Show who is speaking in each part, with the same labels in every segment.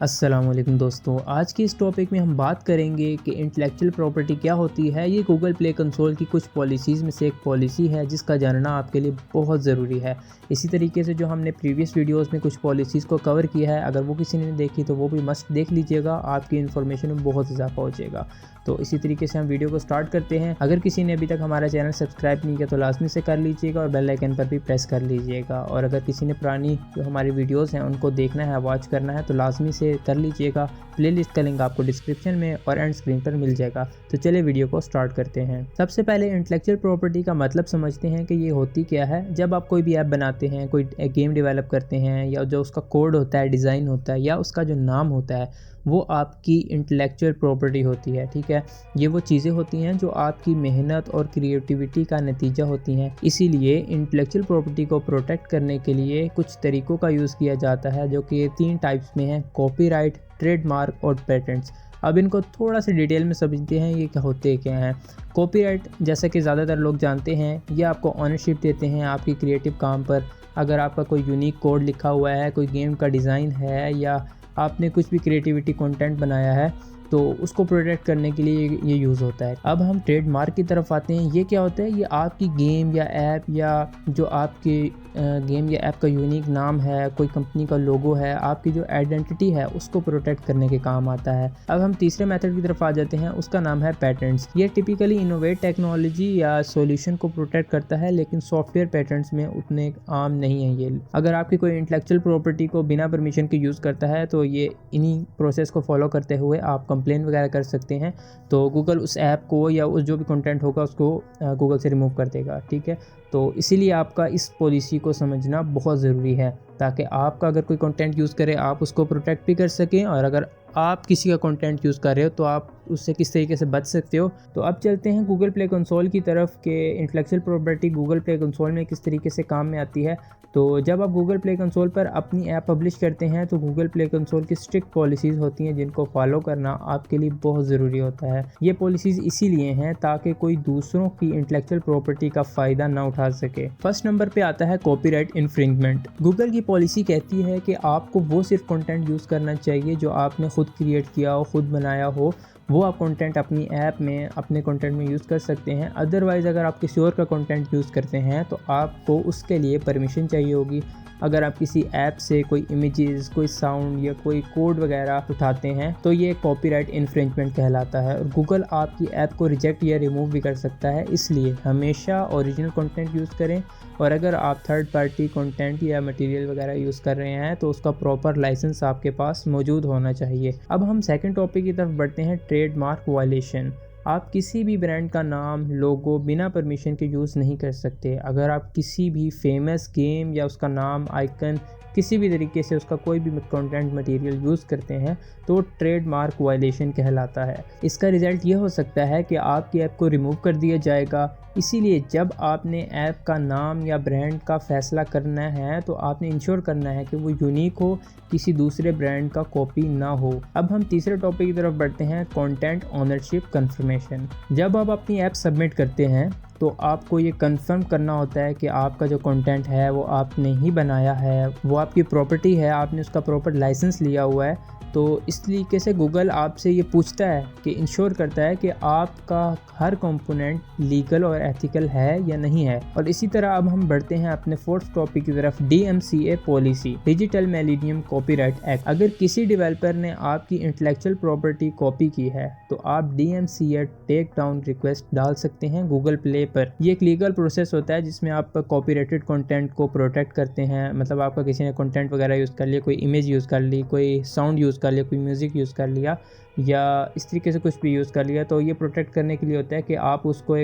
Speaker 1: अस्सलामुअलैकुम दोस्तों, आज की इस टॉपिक में हम बात करेंगे कि इंटेलेक्चुअल प्रॉपर्टी क्या होती है। ये गूगल प्ले कंसोल की कुछ पॉलिसीज़ में से एक पॉलिसी है जिसका जानना आपके लिए बहुत ज़रूरी है। इसी तरीके से जो हमने प्रीवियस वीडियोस में कुछ पॉलिसीज़ को कवर किया है, अगर वो किसी ने नहीं देखी तो वो भी मस्ट देख लीजिएगा, आपकी इन्फॉर्मेशन में बहुत इजाफा हो जाएगा। तो इसी तरीके से हम वीडियो को स्टार्ट करते हैं। अगर किसी ने अभी तक हमारा चैनल सब्सक्राइब नहीं किया तो लाजमी से कर लीजिएगा और बेल आइकन पर भी प्रेस कर लीजिएगा। और अगर किसी ने पुरानी जो हमारी वीडियोस हैं उनको देखना है, वॉच करना है तो लाजमी से कर लीजिएगा। प्लेलिस्ट का लिंक आपको डिस्क्रिप्शन में और एंड स्क्रीन पर मिल जाएगा। तो चलिए वीडियो को स्टार्ट करते हैं। सबसे पहले इंटेलेक्चुअल प्रॉपर्टी का मतलब समझते हैं कि ये होती क्या है। जब आप कोई भी ऐप बनाते हैं, कोई गेम डेवलप करते हैं, या जो उसका कोड होता है, डिज़ाइन होता है, या उसका जो नाम होता है, वो आपकी इंटेलेक्चुअल प्रॉपर्टी होती है। ठीक है, ये वो चीज़ें होती हैं जो आपकी मेहनत और क्रिएटिविटी का नतीजा होती हैं। इसीलिए इंटेलेक्चुअल प्रॉपर्टी को प्रोटेक्ट करने के लिए कुछ तरीक़ों का यूज़ किया जाता है, जो कि 3 टाइप्स में है: कॉपीराइट, ट्रेडमार्क और पेटेंट्स। अब इनको थोड़ा सा डिटेल में समझते हैं ये क्या होते क्या हैं। कॉपीराइट, जैसा कि ज़्यादातर लोग जानते हैं, ये आपको ऑनरशिप देते हैं आपकी क्रिएटिव काम पर। अगर आपका कोई यूनिक कोड लिखा हुआ है, कोई गेम का डिज़ाइन है, या आपने कुछ भी क्रिएटिविटी कंटेंट बनाया है, तो उसको प्रोटेक्ट करने के लिए ये यूज़ होता है। अब हम ट्रेडमार्क की तरफ आते हैं। ये क्या होता है? ये आपकी गेम या ऐप, या जो आपके गेम या ऐप का यूनिक नाम है, कोई कंपनी का लोगो है, आपकी जो आइडेंटिटी है, उसको प्रोटेक्ट करने के काम आता है। अब हम तीसरे मेथड की तरफ आ जाते हैं, उसका नाम है पैटेंट्स। ये टिपिकली इनोवेट टेक्नोलॉजी या सॉल्यूशन को प्रोटेक्ट करता है, लेकिन सॉफ्टवेयर पैटेंट्स में उतने आम नहीं है ये। अगर आपकी कोई इंटेलेक्चुअल प्रॉपर्टी को बिना परमिशन के यूज़ करता है तो ये इन्हीं प्रोसेस को फॉलो करते हुए आप कंप्लेन वगैरह कर सकते हैं। तो गूगल उस ऐप को या उस जो भी कंटेंट होगा उसको गूगल से रिमूव कर देगा। ठीक है, तो इसीलिए आपका इस पॉलिसी को समझना बहुत ज़रूरी है, ताकि आपका अगर कोई कंटेंट यूज़ करे आप उसको प्रोटेक्ट भी कर सकें, और अगर आप किसी का कंटेंट यूज़ कर रहे हो तो आप उससे किस तरीके से बच सकते हो। तो अब चलते हैं गूगल प्ले कंसोल की तरफ कि intellectual property Google play console में किस तरीके से काम में आती है। तो जब आप गूगल प्ले कंसोल पर अपनी ऐप पब्लिश करते हैं तो गूगल प्ले कंसोल की स्ट्रिक्ट पॉलिसीज़ होती हैं जिनको फॉलो करना आपके लिए बहुत ज़रूरी होता है। ये पॉलिसीज़ इसीलिए हैं ताकि कोई दूसरों की इंटेलेक्चुअल प्रॉपर्टी का फ़ायदा ना उठा सके। फर्स्ट नंबर पे आता है कॉपीराइट इन्फ्रिंजमेंट। गूगल की पॉलिसी कहती है कि आपको वो सिर्फ कंटेंट यूज़ करना चाहिए जो आपने खुद क्रिएट किया हो, खुद बनाया हो। वो आप कंटेंट अपनी ऐप में, अपने कंटेंट में यूज़ कर सकते हैं। अदरवाइज़ अगर आप किसी और का कंटेंट यूज़ करते हैं तो आपको उसके लिए परमिशन चाहिए होगी। अगर आप किसी ऐप से कोई इमेजेस, कोई साउंड या कोई कोड वगैरह उठाते हैं तो ये कॉपीराइट इन्फ्रिंजमेंट कहलाता है, और गूगल आपकी ऐप को रिजेक्ट या रिमूव भी कर सकता है। इसलिए हमेशा ओरिजिनल कंटेंट यूज़ करें, और अगर आप थर्ड पार्टी कंटेंट या मटेरियल वगैरह यूज़ कर रहे हैं तो उसका प्रॉपर लाइसेंस आपके पास मौजूद होना चाहिए। अब हम सेकंड टॉपिक की तरफ बढ़ते हैं, ट्रेडमार्क वायलेशन। आप किसी भी ब्रांड का नाम, लोगो बिना परमिशन के यूज़ नहीं कर सकते। अगर आप किसी भी फेमस गेम या उसका नाम, आइकन, किसी भी तरीके से उसका कोई भी कंटेंट मटेरियल यूज़ करते हैं तो ट्रेडमार्क वायलेशन कहलाता है। इसका रिज़ल्ट ये हो सकता है कि आपकी ऐप को रिमूव कर दिया जाएगा। इसीलिए जब आपने ऐप का नाम या ब्रांड का फ़ैसला करना है तो आपने इंश्योर करना है कि वो यूनिक हो, किसी दूसरे ब्रांड का कॉपी ना हो। अब हम तीसरे टॉपिक की तरफ बढ़ते हैं, कंटेंट ओनरशिप कंफर्मेशन। जब आप अपनी ऐप सबमिट करते हैं तो आपको ये कंफर्म करना होता है कि आपका जो कंटेंट है वो आपने ही बनाया है, वो आपकी प्रॉपर्टी है, आपने उसका प्रॉपर लाइसेंस लिया हुआ है। तो इस तरीके से गूगल आपसे ये पूछता है कि इंश्योर करता है कि आपका हर कंपोनेंट लीगल और एथिकल है या नहीं है। और इसी तरह अब हम बढ़ते हैं अपने फोर्थ टॉपिक की तरफ, DMCA policy, digital millennium copyright act. अगर किसी डेवलपर ने आपकी इंटेलेक्चुअल प्रॉपर्टी कॉपी की है तो आप DMCA टेक डाउन रिक्वेस्ट डाल सकते हैं गूगल प्ले पर। ये एक लीगल प्रोसेस होता है जिसमें आप कॉपीराइटेड कंटेंट को प्रोटेक्ट करते हैं। मतलब आपका किसी ने कंटेंट वगैरह यूज़ कर लिया, कोई इमेज यूज़ कर ली, कोई साउंड यूज़ कर लिया, कोई म्यूज़िक यूज़ कर लिया, या इस तरीके से कुछ भी यूज़ कर लिया, तो ये प्रोटेक्ट करने के लिए होता है कि आप उसको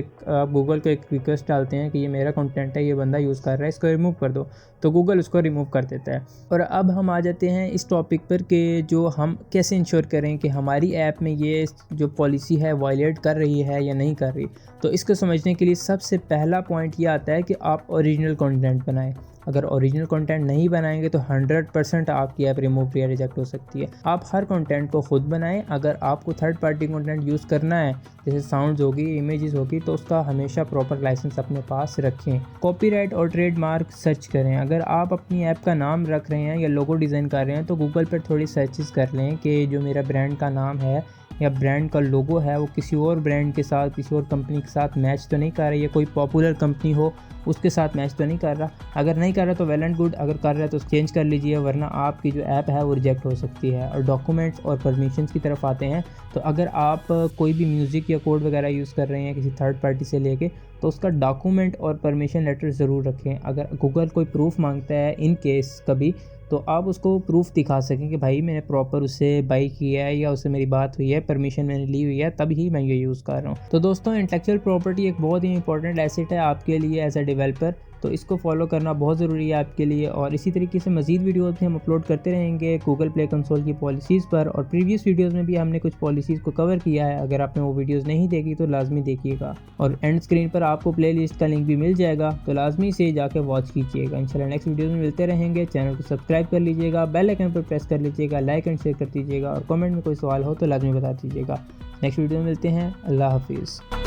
Speaker 1: गूगल को एक रिक्वेस्ट डालते हैं कि ये मेरा कंटेंट है, ये बंदा यूज़ कर रहा है, इसको रिमूव कर दो, तो गूगल उसको रिमूव कर देता है। और अब हम आ जाते हैं इस टॉपिक पर कि जो हम कैसे इंश्योर करें कि हमारी ऐप में ये जो पॉलिसी है वायलेट कर रही है या नहीं कर रही। तो इसको समझने के लिए सबसे पहला पॉइंट ये आता है कि आप ओरिजिनल कंटेंट बनाएं। अगर ओरिजिनल कंटेंट नहीं बनाएंगे तो 100% आपकी ऐप रिमूव या रिजेक्ट हो सकती है। आप हर कंटेंट को खुद बनाएं। अगर आपको थर्ड पार्टी कंटेंट यूज़ करना है, जैसे साउंड्स होगी, इमेजेस होगी, तो उसका हमेशा प्रॉपर लाइसेंस अपने पास रखें। कॉपीराइट और ट्रेडमार्क सर्च करें। अगर आप अपनी ऐप का नाम रख रहे हैं या लोगो डिज़ाइन कर रहे हैं तो गूगल पर थोड़ी सर्चेस कर लें कि जो मेरा ब्रांड का नाम है या ब्रांड का लोगो है वो किसी और ब्रांड के साथ, किसी और कंपनी के साथ मैच तो नहीं कर रही है, कोई पॉपुलर कंपनी हो उसके साथ मैच तो नहीं कर रहा। अगर नहीं कर रहा तो वेल एंड गुड, अगर कर रहा है तो चेंज कर लीजिए, वरना आपकी जो ऐप है वो रिजेक्ट हो सकती है। और डॉक्यूमेंट्स और परमिशंस की तरफ आते हैं, तो अगर आप कोई भी म्यूज़िक या कोड वगैरह यूज़ कर रहे हैं किसी थर्ड पार्टी से लेके, तो उसका डॉक्यूमेंट और परमिशन लेटर ज़रूर रखें। अगर गूगल कोई प्रूफ मांगता है इन केस कभी, तो आप उसको प्रूफ दिखा सकें कि भाई मैंने प्रॉपर उससे बाई किया है या उससे मेरी बात हुई है, परमिशन मैंने ली हुई है, तभी मैं ये यूज़ कर रहा हूँ। तो दोस्तों, इंटेलेक्चुअल प्रॉपर्टी एक बहुत ही इंपॉर्टेंट एसेट है आपके लिए एज अ डेवलपर, तो इसको फॉलो करना बहुत ज़रूरी है आपके लिए। और इसी तरीके से मज़ीद वीडियोज़ भी हम अपलोड करते रहेंगे गूगल प्ले कंसोल की पॉलिसीज़ पर, और प्रीवियस वीडियोज़ में भी हमने कुछ पॉलिसीज़ को कवर किया है। अगर आपने वो वीडियोज़ नहीं देखी तो लाजमी देखिएगा, और एंड स्क्रीन पर आपको प्ले लिस्ट का लिंक भी मिल जाएगा, तो लाजमी से जाकर वॉच कीजिएगा। इंशाल्लाह नेक्स्ट वीडियोज़ में मिलते रहेंगे। चैनल को सब्सक्राइब कर लीजिएगा, बेल आइकन पर प्रेस कर लीजिएगा, लाइक एंड शेयर कर दीजिएगा, और कमेंट में कोई सवाल हो तो लाजमी बता दीजिएगा। नेक्स्ट वीडियो में मिलते हैं। अल्लाह हाफिज़।